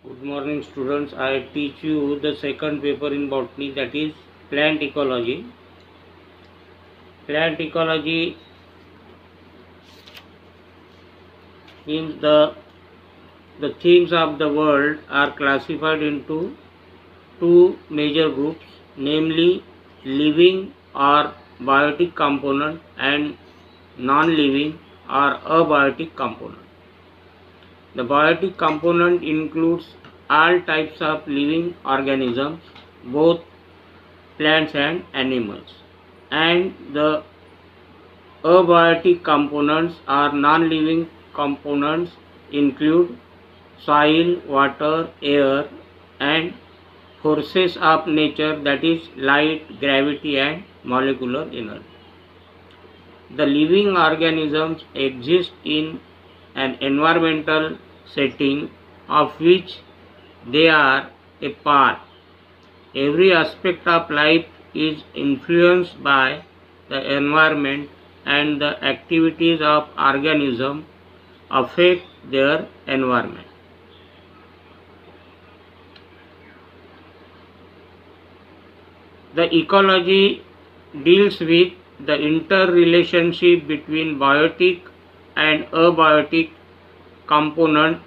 Good morning students, I teach you the second paper in botany, that is plant ecology. Plant ecology means the things of the world are classified into two major groups, namely living or biotic component and non-living or abiotic component. The biotic component includes all types of living organisms, both plants and animals, and the abiotic components or non-living components include soil, water, air, and forces of nature, that is light, gravity, and molecular energy. The living organisms exist in an environmental setting of which they are a part. Every aspect of life is influenced by the environment, and the activities of organisms affect their environment. The ecology deals with the interrelationship between biotic and abiotic component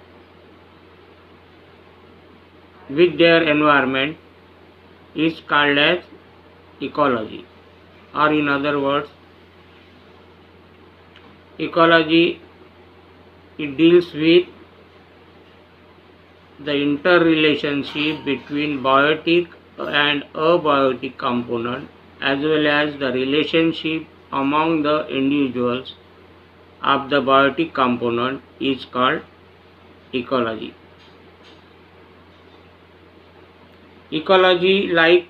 with their environment is called as ecology, or in other words, ecology, it deals with the interrelationship between biotic and abiotic component, as well as the relationship among the individuals of the biotic component is called ecology. Ecology, like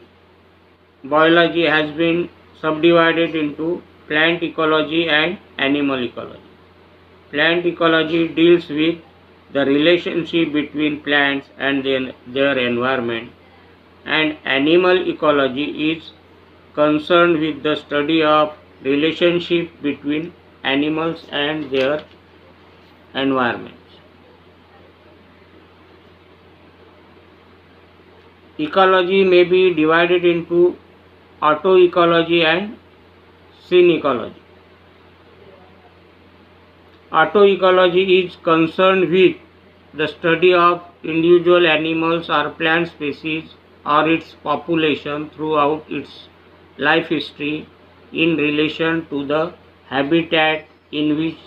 biology, has been subdivided into plant ecology and animal ecology. Plant ecology deals with the relationship between plants and their environment, and animal ecology is concerned with the study of relationship between animals and their environments. Ecology may be divided into autoecology and synecology. Autoecology is concerned with the study of individual animals or plant species or its population throughout its life history in relation to the habitat in which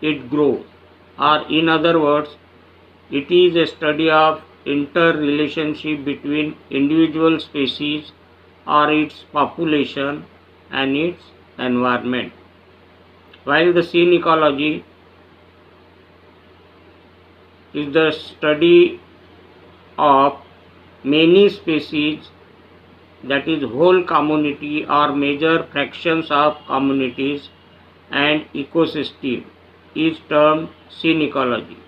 it grows, or in other words, it is a study of interrelationship between individual species or its population and its environment. While the synecology is the study of many species, that is whole community or major fractions of communities and ecosystem, is termed synecology.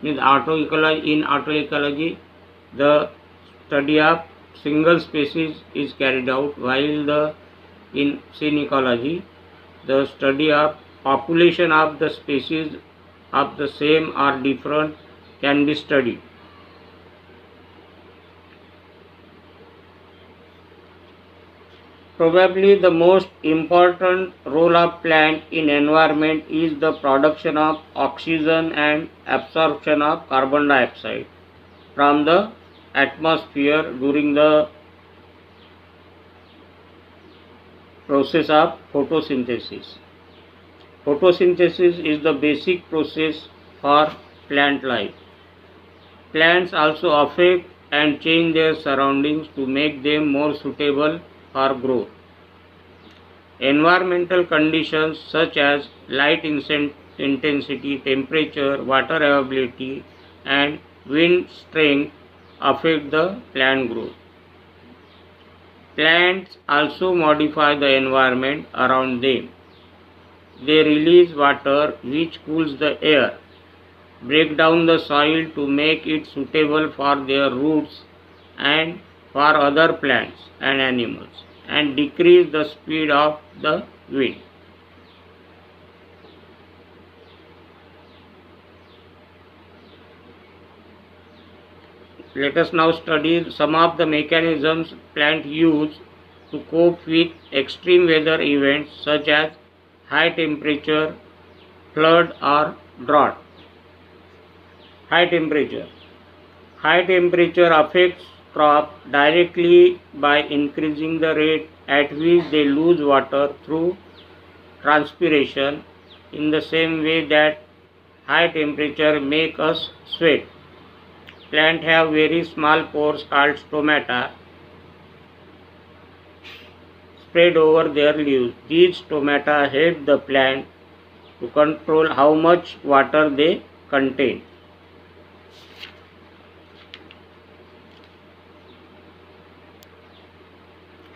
In autoecology, the study of single species is carried out, while in synecology, the study of population of the species of the same or different can be studied. Probably the most important role of plant in environment is the production of oxygen and absorption of carbon dioxide from the atmosphere during the process of photosynthesis. Photosynthesis is the basic process for plant life. Plants also affect and change their surroundings to make them more suitable for growth. Environmental conditions such as light intensity, temperature, water availability, and wind strength affect the plant growth. Plants also modify the environment around them. They release water which cools the air, break down the soil to make it suitable for their roots and for other plants and animals, and decrease the speed of the wind. Let us now study some of the mechanisms plants use to cope with extreme weather events such as high temperature, flood or drought. High temperature. High temperature affects crop directly by increasing the rate at which they lose water through transpiration, in the same way that high temperature make us sweat. Plants have very small pores called stomata spread over their leaves. These stomata help the plant to control how much water they contain.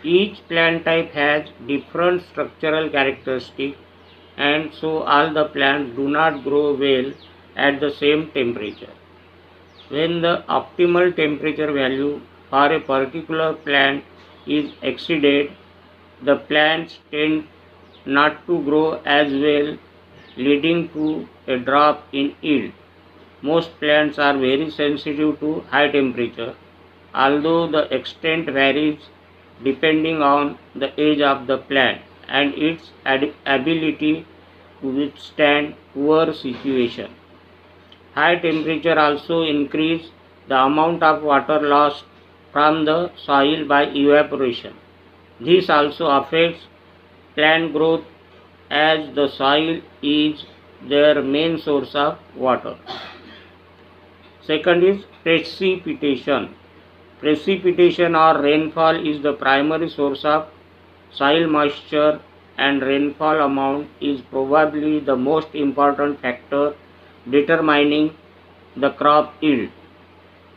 Each plant type has different structural characteristics, and so all the plants do not grow well at the same temperature. When the optimal temperature value for a particular plant is exceeded, the plants tend not to grow as well, leading to a drop in yield. Most plants are very sensitive to high temperature, although the extent varies depending on the age of the plant and its ability to withstand poor situation. High temperature also increase the amount of water lost from the soil by evaporation. This also affects plant growth as the soil is their main source of water. Second is precipitation. Precipitation or rainfall is the primary source of soil moisture, and rainfall amount is probably the most important factor determining the crop yield.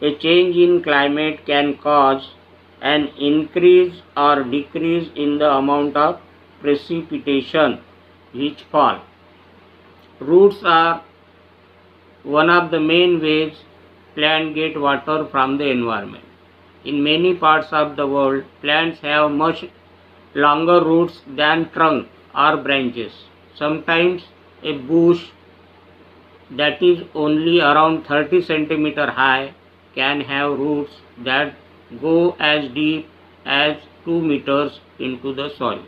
A change in climate can cause an increase or decrease in the amount of precipitation which fall. Roots are one of the main ways plants get water from the environment. In many parts of the world, plants have much longer roots than trunk or branches. Sometimes a bush that is only around 30 cm high can have roots that go as deep as 2 meters into the soil.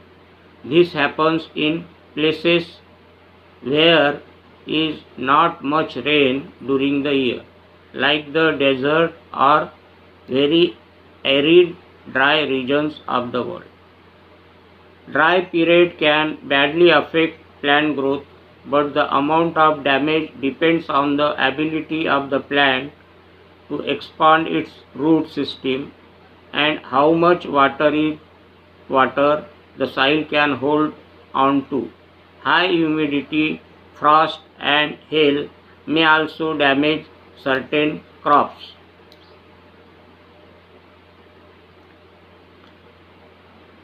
This happens in places where is not much rain during the year, like the desert or very arid dry regions of the world. Dry period can badly affect plant growth, but the amount of damage depends on the ability of the plant to expand its root system and how much water the soil can hold on to. High humidity, frost and hail may also damage certain crops.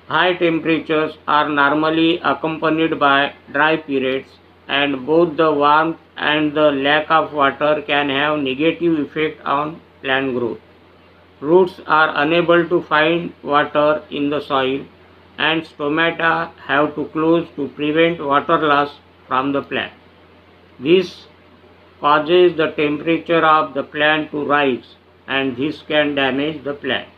High temperatures are normally accompanied by dry periods, and both the warmth and the lack of water can have negative effect on plant growth. Roots are unable to find water in the soil, and stomata have to close to prevent water loss from the plant. This causes the temperature of the plant to rise, and this can damage the plant.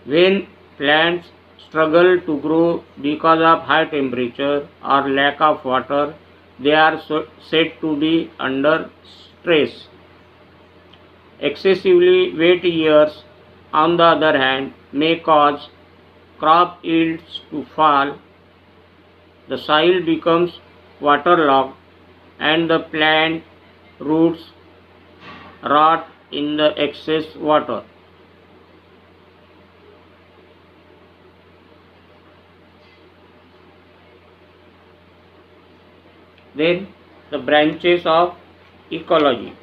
When plants struggle to grow because of high temperature or lack of water, they are said to be under stress. Excessively wet years, on the other hand, may cause crop yields to fall. The soil becomes waterlogged and the plant roots rot in the excess water. Then the branches of ecology.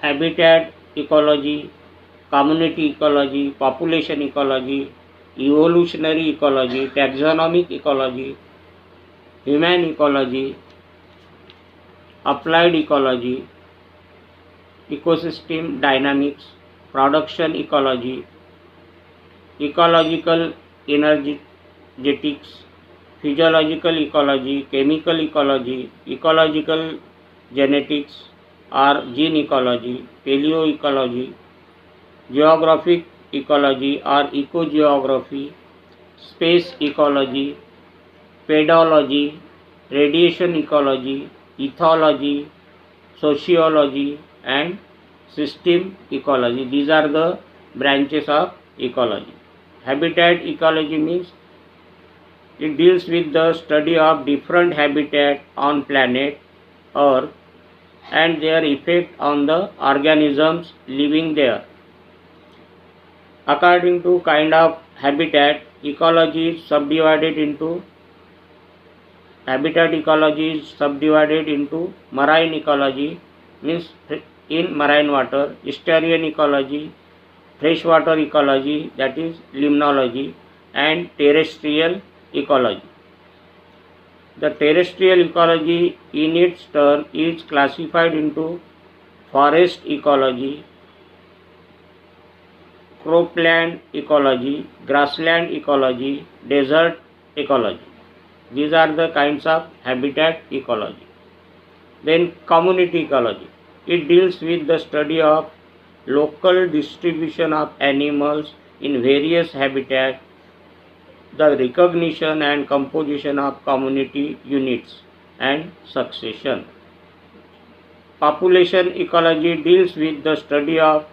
Habitat ecology, community ecology, population ecology, evolutionary ecology, taxonomic ecology, human ecology, applied ecology, ecosystem dynamics, production ecology, ecological energetics, physiological ecology, chemical ecology, ecological genetics or gene ecology, paleoecology, geographic ecology or ecogeography, space ecology, pedology, radiation ecology, ethology, sociology and system ecology. These are the branches of ecology. Habitat ecology means it deals with the study of different habitat on planet Earth and their effect on the organisms living there. According to kind of habitat, ecology is subdivided into marine ecology, means in marine water, estuarine ecology, freshwater ecology, that is limnology, and terrestrial ecology. The terrestrial ecology in its turn is classified into forest ecology, cropland ecology, grassland ecology, desert ecology. These are the kinds of habitat ecology. Then community ecology. It deals with the study of local distribution of animals in various habitats, the recognition and composition of community units and succession. Population ecology deals with the study of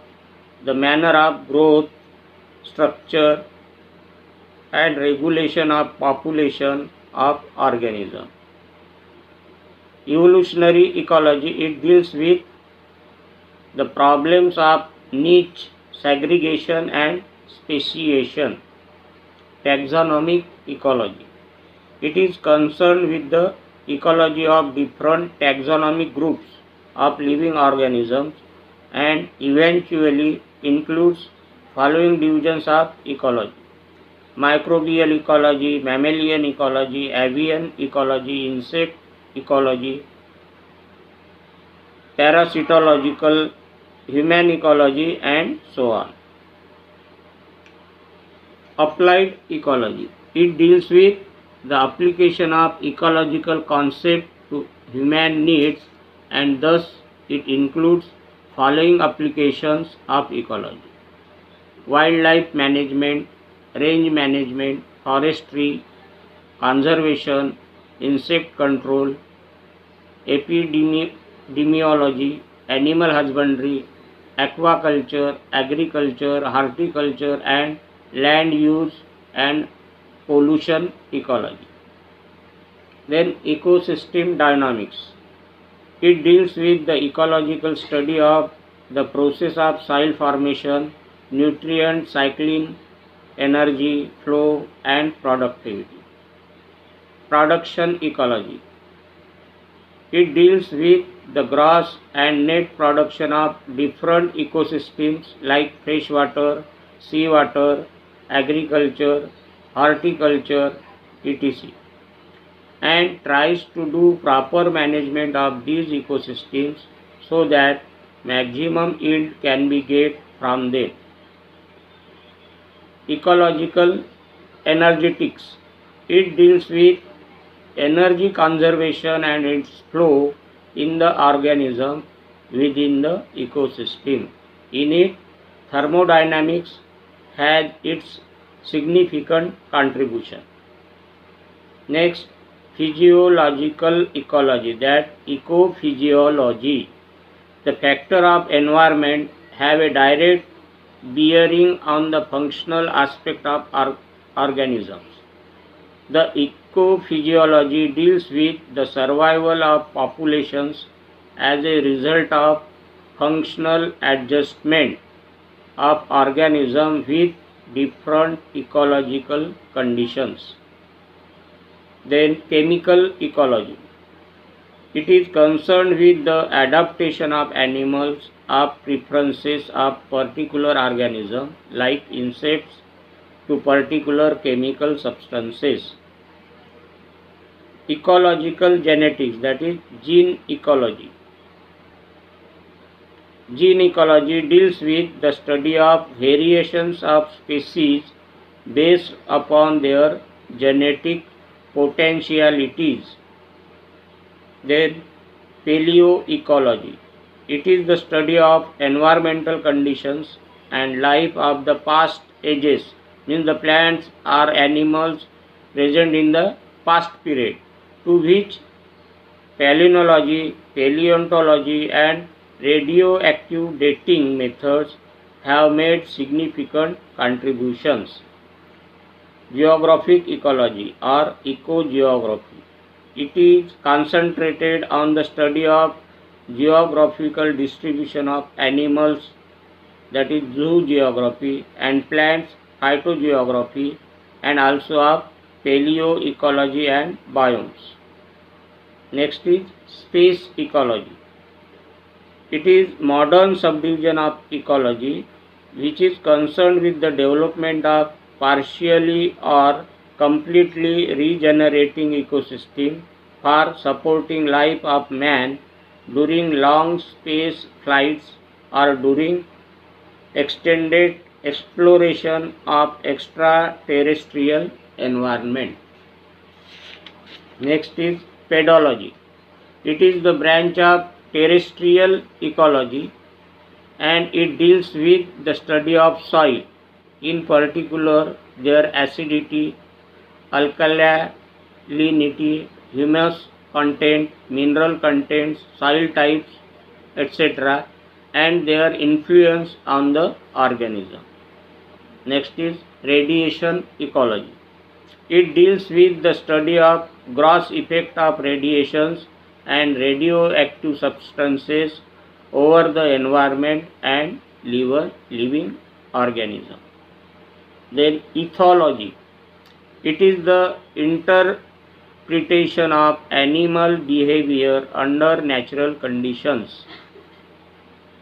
the manner of growth, structure and regulation of population of organism. Evolutionary ecology, it deals with the problems of niche, segregation and speciation. Taxonomic ecology, it is concerned with the ecology of different taxonomic groups of living organisms and eventually includes following divisions of ecology: microbial ecology, mammalian ecology, avian ecology, insect ecology, parasitological, human ecology and so on. Applied ecology, it deals with the application of ecological concept to human needs and thus it includes following applications of ecology: wildlife management, range management, forestry, conservation, insect control, epidemiology, animal husbandry, aquaculture, agriculture, horticulture and land use and pollution ecology. Then ecosystem dynamics. It deals with the ecological study of the process of soil formation, nutrient cycling, energy flow and productivity. Production ecology. It deals with the gross and net production of different ecosystems like freshwater, seawater, agriculture, horticulture, etc. and tries to do proper management of these ecosystems so that maximum yield can be get from them. Ecological energetics. It deals with energy conservation and its flow in the organism within the ecosystem. In it, thermodynamics has its significant contribution. Next, physiological ecology, that ecophysiology. The factor of environment have a direct bearing on the functional aspect of organisms. The ecophysiology deals with the survival of populations as a result of functional adjustment of organisms with different ecological conditions. Then chemical ecology. It is concerned with the adaptation of animals of preferences of particular organisms like insects to particular chemical substances. ecological genetics, that is gene ecology. Gene ecology deals with the study of variations of species based upon their genetic potentialities. Then paleoecology. It is the study of environmental conditions and life of the past ages, means the plants or animals present in the past period, to which palynology, paleontology and radioactive dating methods have made significant contributions. Geographic ecology or ecogeography. It is concentrated on the study of geographical distribution of animals, that is zoogeography, and plants, phytogeography, and also of paleoecology and biomes. Next is space ecology. It is modern subdivision of ecology which is concerned with the development of partially or completely regenerating ecosystem for supporting life of man during long space flights or during extended exploration of extraterrestrial environment. Next is pedology. It is the branch of terrestrial ecology and it deals with the study of soil, in particular their acidity, alkalinity, humus content, mineral contents, soil types, etc., and their influence on the organism. Next is radiation ecology. It deals with the study of gross effect of radiations and radioactive substances over the environment and living organism. Then ethology. It is the interpretation of animal behavior under natural conditions.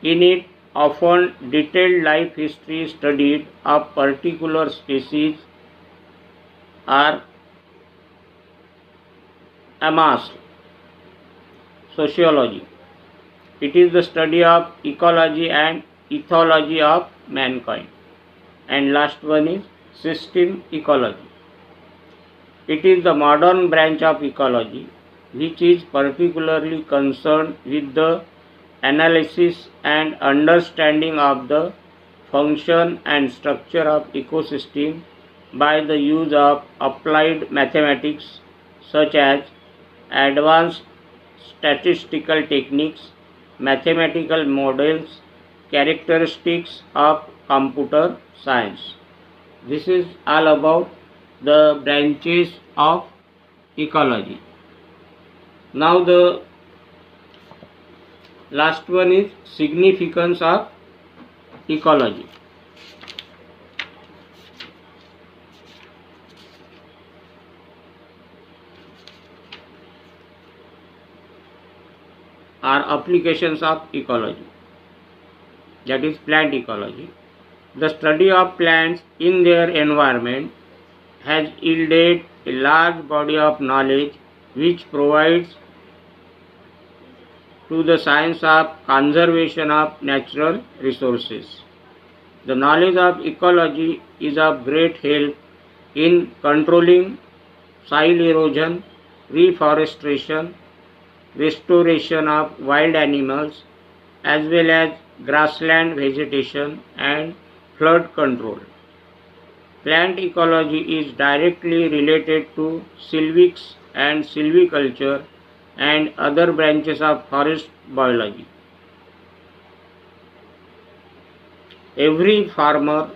In it, often detailed life history studied of particular species are amassed. Sociology. It is the study of ecology and ethology of mankind. And last one is system ecology. It is the modern branch of ecology which is particularly concerned with the analysis and understanding of the function and structure of ecosystem by the use of applied mathematics such as advanced statistical techniques, mathematical models, characteristics of computer science. This is all about the branches of ecology. Now the last one is significance of ecology. Are applications of ecology, that is plant ecology. The study of plants in their environment has yielded a large body of knowledge which provides to the science of conservation of natural resources. The knowledge of ecology is of great help in controlling soil erosion, reforestation, restoration of wild animals, as well as grassland vegetation and flood control. Plant ecology is directly related to silvics and silviculture and other branches of forest biology. Every farmer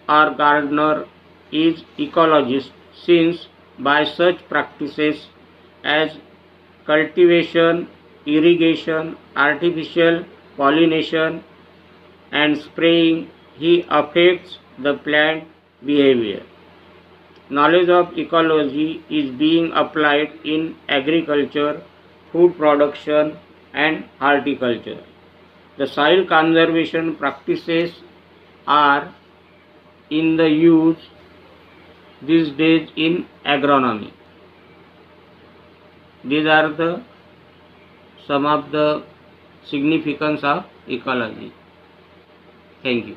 or gardener is ecologist, since by such practices as cultivation, irrigation, artificial pollination and spraying, he affects the plant behavior. Knowledge of ecology is being applied in agriculture, food production and horticulture. The soil conservation practices are in the use these days in agronomy. These are the some of the significance of ecology. Thank you.